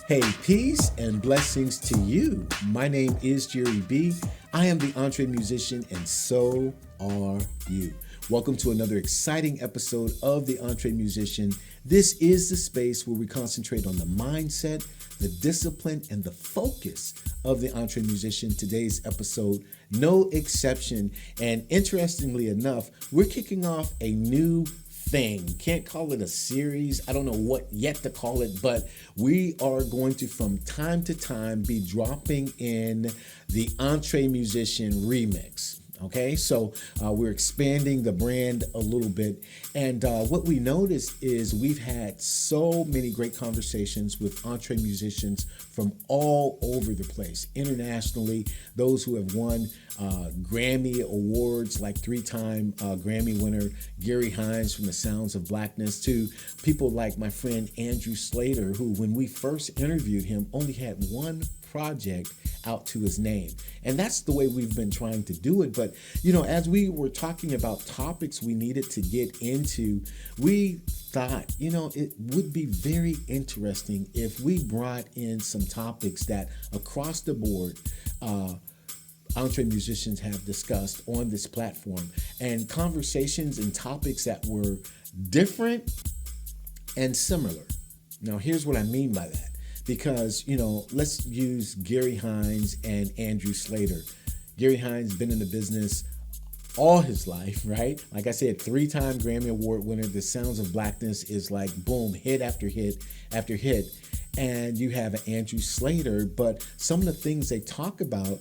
Hey, peace and blessings to you. My name is Jerry B. I am the EntreMusician, and so are you. Welcome to another exciting episode of the EntreMusician. This is the space where we concentrate on the mindset, the discipline, and the focus of the EntreMusician. Today's episode, no exception. And interestingly enough, we're kicking off a new thing. Can't call it a series. I don't know what yet to call it, but we are going to, from time to time, be dropping in the EntreMusician Remix. Okay, so we're expanding the brand a little bit. And what we noticed is we've had so many great conversations with EntreMusicians from all over the place, internationally, those who have won Grammy Awards, like three-time Grammy winner Gary Hines from the Sounds of Blackness, to people like my friend Andrew Slater, who, when we first interviewed him, only had one project out to his name. And that's the way we've been trying to do it. But, you know, as we were talking about topics we needed to get into, we thought, you know, it would be very interesting if we brought in some topics that across the board, EntreMusicians have discussed on this platform, and conversations and topics that were different and similar. Now, here's what I mean by that. Because, you know, let's use Gary Hines and Andrew Slater. Gary Hines been in the business all his life, right? Like I said, three-time Grammy Award winner. The Sounds of Blackness is like, boom, hit after hit after hit. And you have Andrew Slater, but some of the things they talk about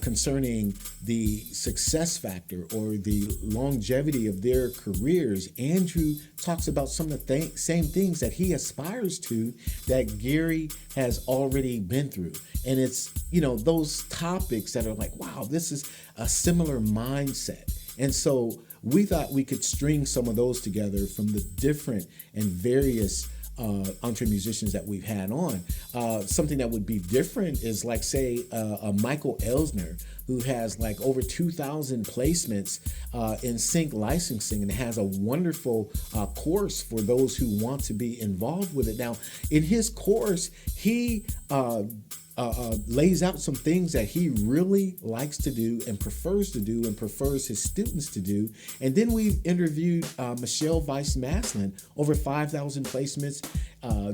concerning the success factor or the longevity of their careers, Andrew talks about some of the same things that he aspires to that Gary has already been through. And it's, you know, those topics that are like, wow, this is a similar mindset. And so we thought we could string some of those together from the different and various EntreMusicians that we've had on. Something that would be different is, like, say, a Michael Elsner, who has like over 2,000 placements in sync licensing and has a wonderful course for those who want to be involved with it. Now, in his course, he lays out some things that he really likes to do and prefers his students to do. And then we've interviewed Michelle Weiss-Maslin, over 5,000 placements,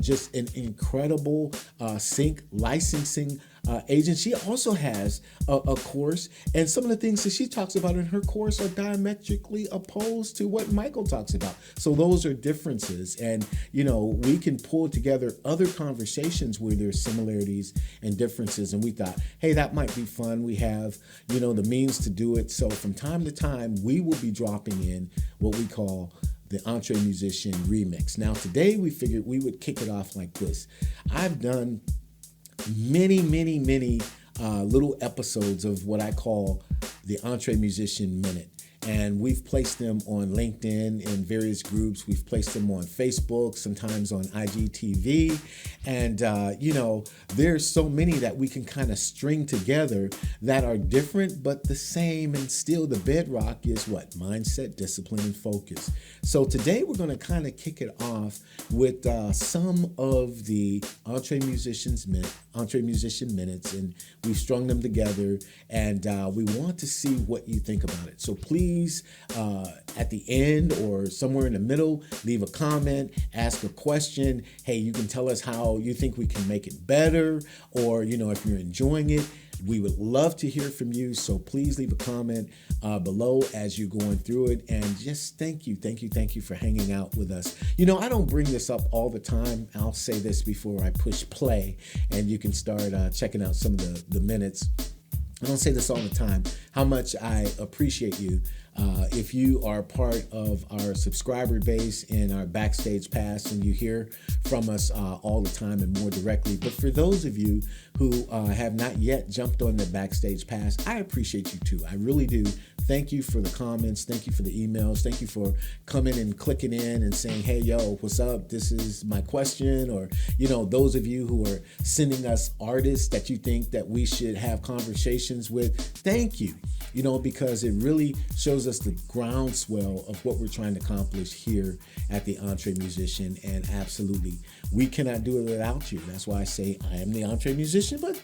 just an incredible sync licensing agent. She also has a course, and some of the things that she talks about in her course are diametrically opposed to what Michael talks about. So those are differences, and, you know, we can pull together other conversations where there's similarities and differences, and we thought, hey, that might be fun. We have, you know, the means to do it. So from time to time, we will be dropping in what we call the EntreMusician Remix. Now, today we figured we would kick it off like this. I've done many little episodes of what I call the EntreMusician Minute. And we've placed them on LinkedIn in various groups. We've placed them on Facebook, sometimes on IGTV. And, you know, there's so many that we can kind of string together that are different but the same. And still the bedrock is what? Mindset, discipline, and focus. So today we're going to kind of kick it off with some of the EntreMusician Minutes. And we've strung them together. And we want to see what you think about it. So please, at the end or somewhere in the middle, leave a comment, ask a question. Hey, you can tell us how you think we can make it better, or, you know, if you're enjoying it. We would love to hear from you. So please leave a comment below as you're going through it. And just thank you for hanging out with us. You know, I don't bring this up all the time. I'll say this before I push play, and you can start checking out some of the minutes. I don't say this all the time, how much I appreciate you. If you are part of our subscriber base and our backstage pass, and you hear from us all the time and more directly. But for those of you who have not yet jumped on the backstage pass, I appreciate you too. I really do. Thank you for the comments. Thank you for the emails. Thank you for coming and clicking in and saying, hey, yo, what's up? This is my question. Or, you know, those of you who are sending us artists that you think that we should have conversations with, thank you. You know, because it really shows gives us the groundswell of what we're trying to accomplish here at the EntreMusician. And absolutely, we cannot do it without you. That's why I say I am the EntreMusician, but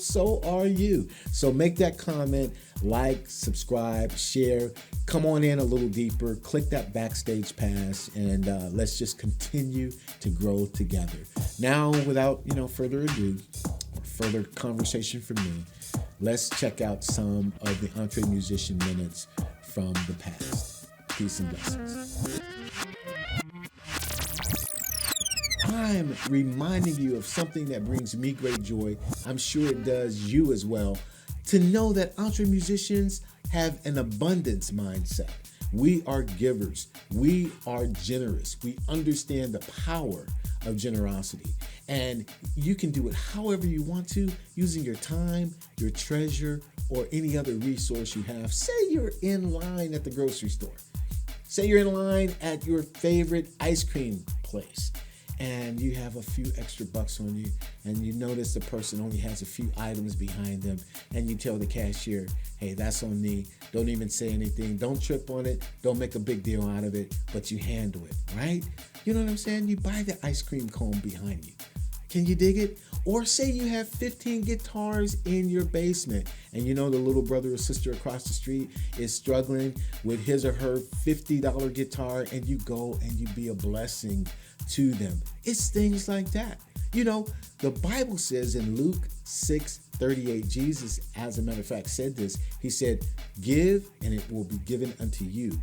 so are you. So make that comment, like, subscribe, share, come on in a little deeper, click that backstage pass, and let's just continue to grow together. Now, without further ado, further conversation from me, let's check out some of the EntreMusician Minutes from the past. Peace and blessings. I'm reminding you of something that brings me great joy. I'm sure it does you as well. To know that EntreMusicians have an abundance mindset. We are givers. We are generous. We understand the power of generosity. And you can do it however you want to, using your time, your treasure, or any other resource you have. Say you're in line at the grocery store. Say you're in line at your favorite ice cream place, and you have a few extra bucks on you, and you notice the person only has a few items behind them, and you tell the cashier, hey, that's on me. Don't even say anything. Don't trip on it. Don't make a big deal out of it, but you handle it, right? You know what I'm saying? You buy the ice cream cone behind you. Can you dig it? Or say you have 15 guitars in your basement, and the little brother or sister across the street is struggling with his or her $50 guitar, and you go and you be a blessing to them. It's things like that. The Bible says in Luke 6:38, Jesus, as a matter of fact, said this. He said, give and it will be given unto you.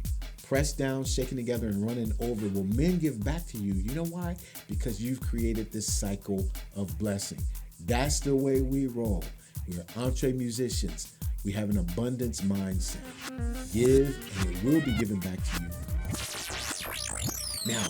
Pressed down, shaken together, and running over, will men give back to you. You know why? Because you've created this cycle of blessing. That's the way we roll. We're EntreMusicians. We have an abundance mindset. Give and it will be given back to you. Now,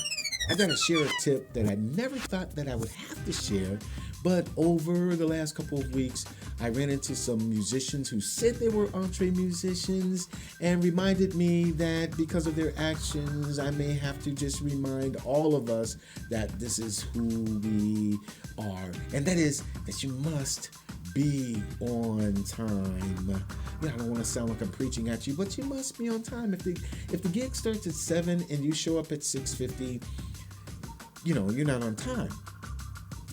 I gotta share a tip that I never thought that I would have to share, but over the last couple of weeks, I ran into some musicians who said they were EntreMusicians and reminded me that because of their actions, I may have to just remind all of us that this is who we are. And that is that you must be on time. I don't want to sound like I'm preaching at you, but you must be on time. If the gig starts at 7 and you show up at 6:50, you're not on time.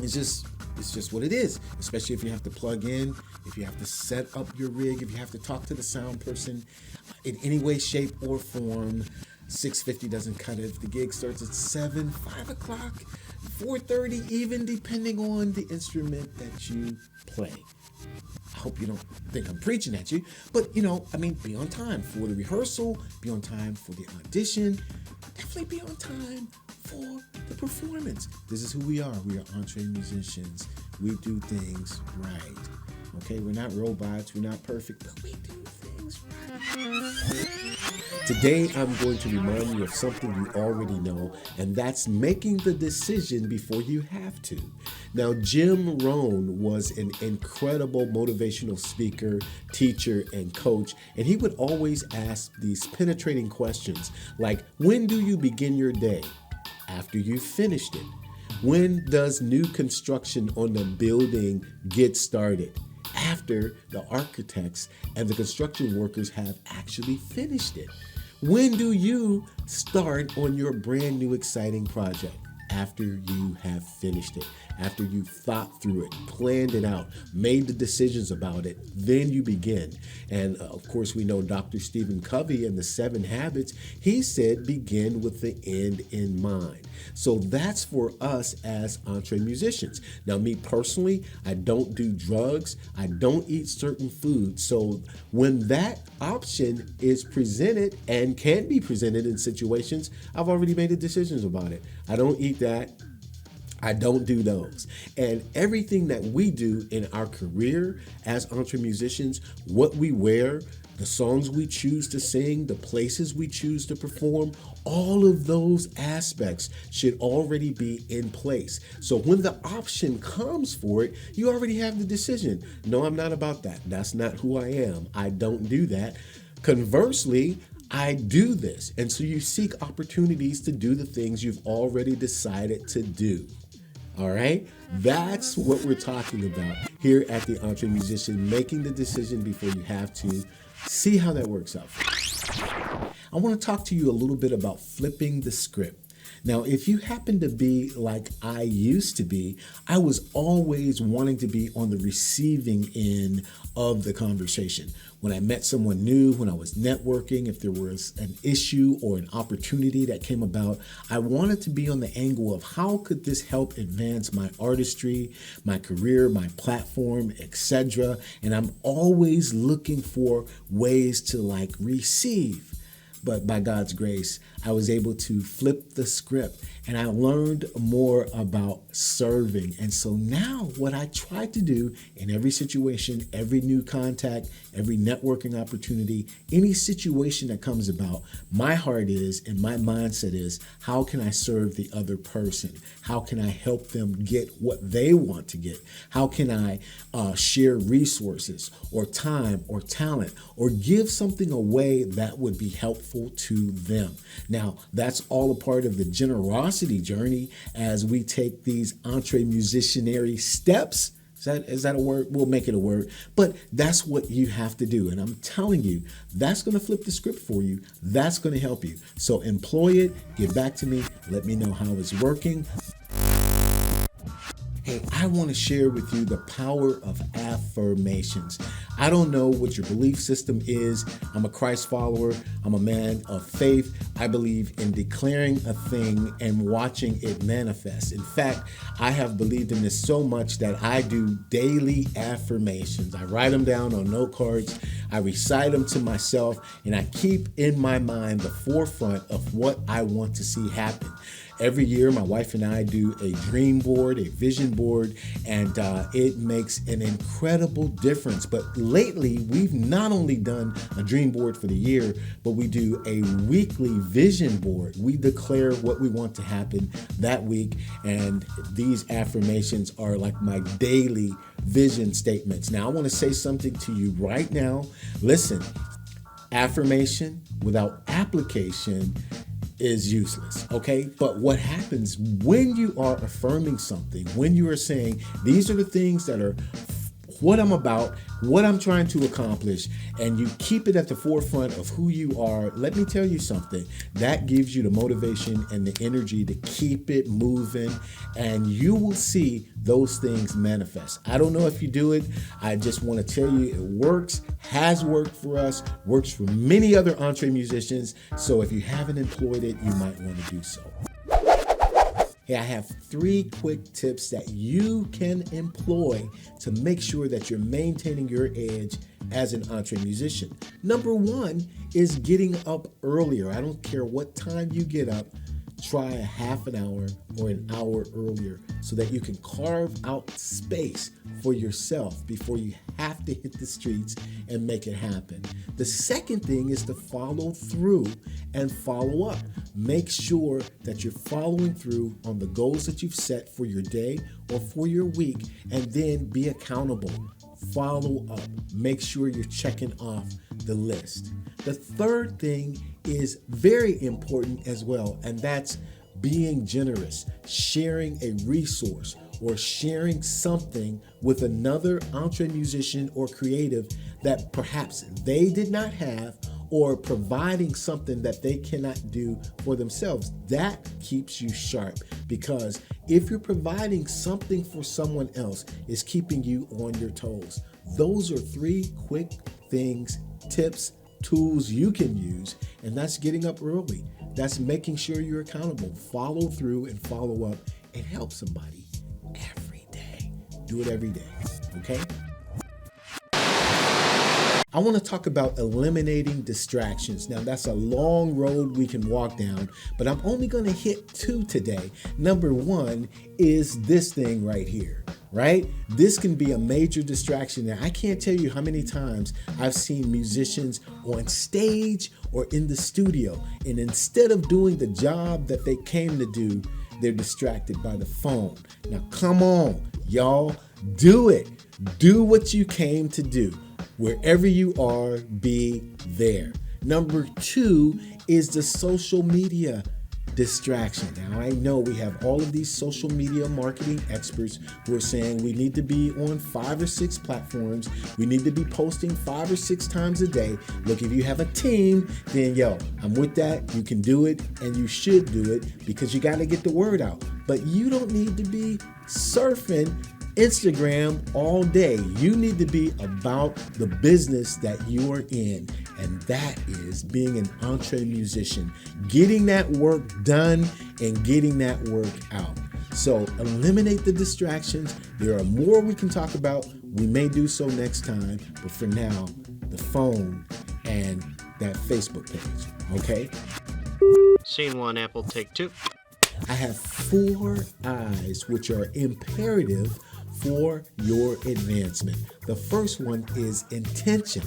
It's just what it is, especially if you have to plug in, if you have to set up your rig, if you have to talk to the sound person in any way, shape, or form. 6:50 doesn't cut it. If the gig starts at 7, 5 o'clock, 4:30, even depending on the instrument that you play. I hope you don't think I'm preaching at you, but be on time for the rehearsal, be on time for the audition, definitely be on time for the performance. This is who we are. We are EntreMusicians. We do things right. Okay, we're not robots, we're not perfect, but we do things right. Today, I'm going to remind you of something you already know, and that's making the decision before you have to. Now, Jim Rohn was an incredible motivational speaker, teacher, and coach, and he would always ask these penetrating questions like, when do you begin your day? After you've finished it. When does new construction on the building get started? After the architects and the construction workers have actually finished it. When do you start on your brand new exciting project? After you have finished it, after you've thought through it, planned it out, made the decisions about it, then you begin. And of course, we know Dr. Stephen Covey and the 7 Habits, he said, begin with the end in mind. So that's for us as EntreMusicians. Now, me personally, I don't do drugs. I don't eat certain foods. So when that option is presented and can be presented in situations, I've already made the decisions about it. I don't eat that. I don't do those. And everything that we do in our career as EntreMusicians, what we wear, the songs we choose to sing, the places we choose to perform, all of those aspects should already be in place. So when the option comes for it, you already have the decision. No, I'm not about that. That's not who I am. I don't do that. Conversely, I do this. And so you seek opportunities to do the things you've already decided to do. All right? That's what we're talking about here at the EntreMusician, making the decision before you have to. See how that works out for you. I want to talk to you a little bit about flipping the script. Now, if you happen to be like I used to be, I was always wanting to be on the receiving end of the conversation. When I met someone new, when I was networking, if there was an issue or an opportunity that came about, I wanted to be on the angle of how could this help advance my artistry, my career, my platform, etc. And I'm always looking for ways to receive. But by God's grace, I was able to flip the script and I learned more about serving. And so now what I try to do in every situation, every new contact, every networking opportunity, any situation that comes about, my heart is and my mindset is, how can I serve the other person? How can I help them get what they want to get? How can I share resources or time or talent or give something away that would be helpful to them? Now, that's all a part of the generosity journey as we take these EntreMusicianary steps. Is that a word? We'll make it a word. But that's what you have to do. And I'm telling you, that's going to flip the script for you. That's going to help you. So employ it. Get back to me. Let me know how it's working. Hey, I want to share with you the power of affirmations. I don't know what your belief system is. I'm a Christ follower. I'm a man of faith. I believe in declaring a thing and watching it manifest. In fact, I have believed in this so much that I do daily affirmations. I write them down on note cards. I recite them to myself, and I keep in my mind the forefront of what I want to see happen. Every year, my wife and I do a dream board, a vision board, and it makes an incredible difference. But lately, we've not only done a dream board for the year, but we do a weekly vision board. We declare what we want to happen that week, and these affirmations are like my daily vision statements. Now, I want to say something to you right now. Listen, affirmation without application is useless, okay? But what happens when you are affirming something, when you are saying, these are the things that are what I'm about, what I'm trying to accomplish, and you keep it at the forefront of who you are, let me tell you something, that gives you the motivation and the energy to keep it moving, and you will see those things manifest. I don't know if you do it. I just want to tell you it works, has worked for us, works for many other EntreMusicians. So if you haven't employed it, you might want to do so. Hey, I have 3 quick tips that you can employ to make sure that you're maintaining your edge as an EntreMusician. Number 1 is getting up earlier. I don't care what time you get up. Try a half an hour or an hour earlier so that you can carve out space for yourself before you have to hit the streets and make it happen. The second thing is to follow through and follow up. Make sure that you're following through on the goals that you've set for your day or for your week, and then be accountable. Follow up. Make sure you're checking off the list. The third thing is very important as well, and that's being generous, sharing a resource or sharing something with another EntreMusician or creative that perhaps they did not have, or providing something that they cannot do for themselves. That keeps you sharp, because if you're providing something for someone else, it's keeping you on your toes. Those are 3 quick things, tips, tools you can use, and that's getting up early. That's making sure you're accountable. Follow through and follow up and help somebody every day. Do it every day, okay? I want to talk about eliminating distractions. Now, that's a long road we can walk down, but I'm only going to hit 2 today. Number 1 is this thing right here, right? This can be a major distraction. Now, I can't tell you how many times I've seen musicians on stage or in the studio, and instead of doing the job that they came to do, they're distracted by the phone. Now, come on, y'all, do it. Do what you came to do. Wherever you are, be there. Number 2 is the social media distraction. Now, I know we have all of these social media marketing experts who are saying we need to be on 5 or 6 platforms. We need to be posting 5 or 6 times a day. Look, if you have a team, then I'm with that. You can do it, and you should do it because you got to get the word out. But you don't need to be surfing Instagram all day. You need to be about the business that you are in, and that is being an EntreMusician, getting that work done and getting that work out. So eliminate the distractions. There are more we can talk about. We may do so next time, but for now, the phone and that Facebook page, okay? Scene 1, Apple, take 2. I have 4 I's which are imperative for your advancement. The first one is intention.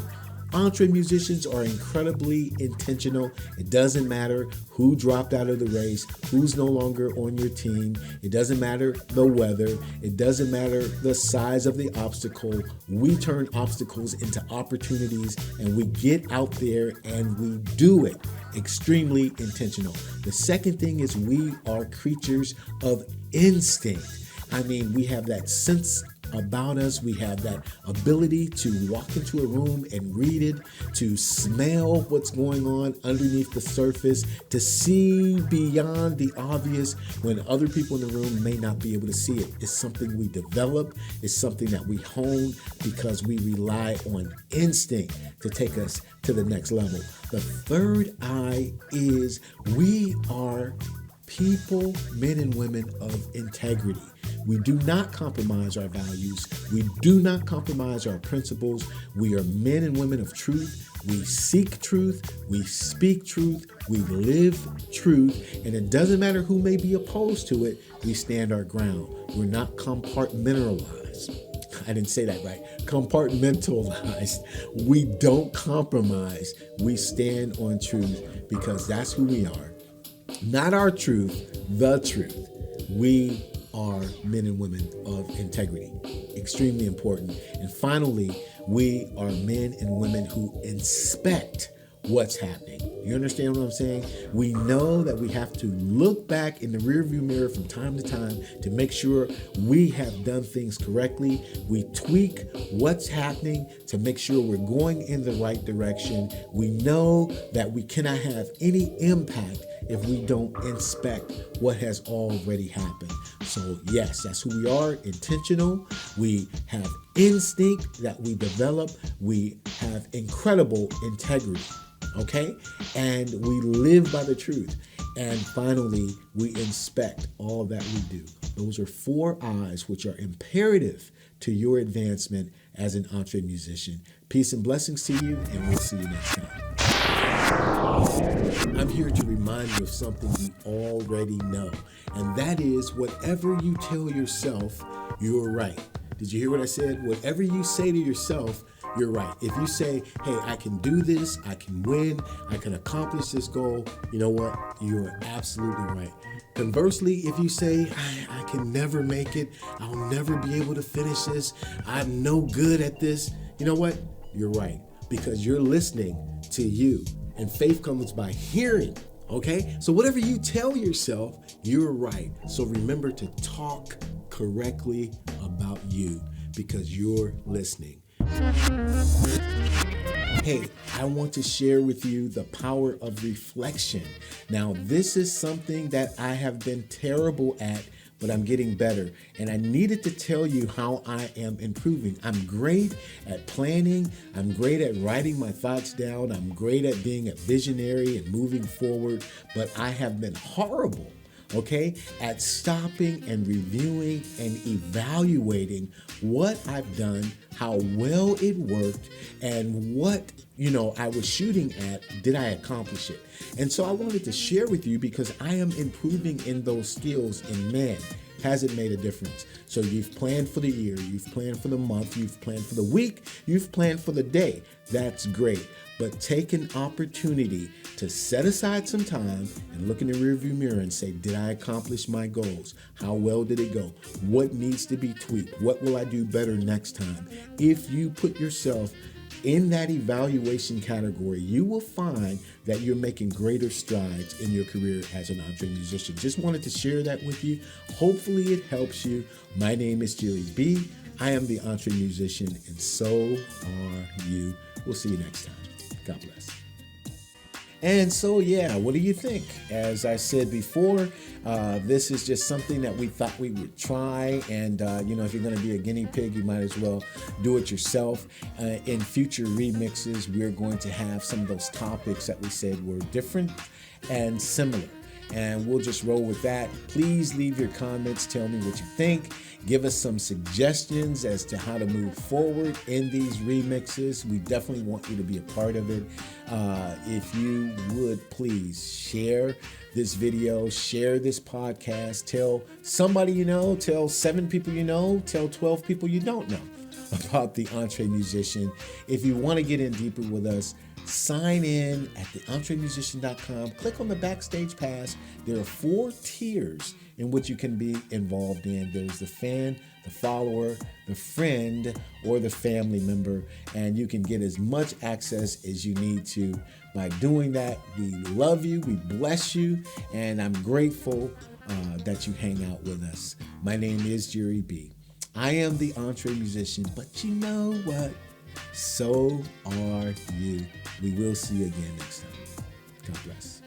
EntreMusicians are incredibly intentional. It doesn't matter who dropped out of the race, who's no longer on your team. It doesn't matter the weather. It doesn't matter the size of the obstacle. We turn obstacles into opportunities, and we get out there and we do it. Extremely intentional. The second thing is we are creatures of instinct. I mean, we have that sense about us. We have that ability to walk into a room and read it, to smell what's going on underneath the surface, to see beyond the obvious when other people in the room may not be able to see it. It's something we develop. It's something that we hone because we rely on instinct to take us to the next level. The third I is we are people, men and women of integrity. We do not compromise our values. We do not compromise our principles. We are men and women of truth. We seek truth. We speak truth. We live truth. And it doesn't matter who may be opposed to it. We stand our ground. We're not compartmentalized. I didn't say that right. Compartmentalized. We don't compromise. We stand on truth because that's who we are. Not our truth, the truth. We are men and women of integrity. Extremely important. And finally, we are men and women who inspect what's happening. You understand what I'm saying? We know that we have to look back in the rearview mirror from time to time to make sure we have done things correctly. We tweak what's happening to make sure we're going in the right direction. We know that we cannot have any impact if we don't inspect what has already happened. So yes, that's who we are, intentional. We have instinct that we develop. We have incredible integrity, okay? And we live by the truth. And finally, we inspect all that we do. Those are 4 I's which are imperative to your advancement as an EntreMusician. Peace and blessings to you, and we'll see you next time. I'm here to remind you of something you already know, and that is whatever you tell yourself, you're right. Did you hear what I said? Whatever you say to yourself, you're right. If you say, hey, I can do this, I can win, I can accomplish this goal, you know what? You're absolutely right. Conversely, if you say, I can never make it, I'll never be able to finish this, I'm no good at this, you know what? You're right, because you're listening to you. And faith comes by hearing, okay? So whatever you tell yourself, you're right. So remember to talk correctly about you because you're listening. Hey, I want to share with you the power of reflection. Now, this is something that I have been terrible at, but I'm getting better. And I needed to tell you how I am improving. I'm great at planning. I'm great at writing my thoughts down. I'm great at being a visionary and moving forward, but I have been horrible, okay, at stopping and reviewing and evaluating what I've done, how well it worked, and what, I was shooting at, did I accomplish it? And so I wanted to share with you because I am improving in those skills, and man, has it made a difference. So you've planned for the year, you've planned for the month, you've planned for the week, you've planned for the day. That's great. But take an opportunity to set aside some time and look in the rearview mirror and say, did I accomplish my goals? How well did it go? What needs to be tweaked? What will I do better next time? If you put yourself in that evaluation category, you will find that you're making greater strides in your career as an EntreMusician. Just wanted to share that with you. Hopefully it helps you. My name is Jerry B. I am the EntreMusician, and so are you. We'll see you next time. God bless. And so, yeah, what do you think? As I said before, this is just something that we thought we would try. And, if you're going to be a guinea pig, you might as well do it yourself. In future remixes, we're going to have some of those topics that we said were different and similar. And we'll just roll with that. Please leave your comments. Tell me what you think. Give us some suggestions as to how to move forward in these remixes. We definitely want you to be a part of it. If you would please share this video, share this podcast, tell somebody you know, tell 7 people you know, tell 12 people you don't know about the EntreMusician. If you want to get in deeper with us, sign in at EntreMusician.com. Click on the Backstage Pass. There are 4 tiers in which you can be involved in. There's the fan, the follower, the friend, or the family member, and you can get as much access as you need to by doing that. We love you, we bless you, and I'm grateful that you hang out with us. My name is Jerry B. I am the EntreMusician, but you know what? So are you. We will see you again next time. God bless.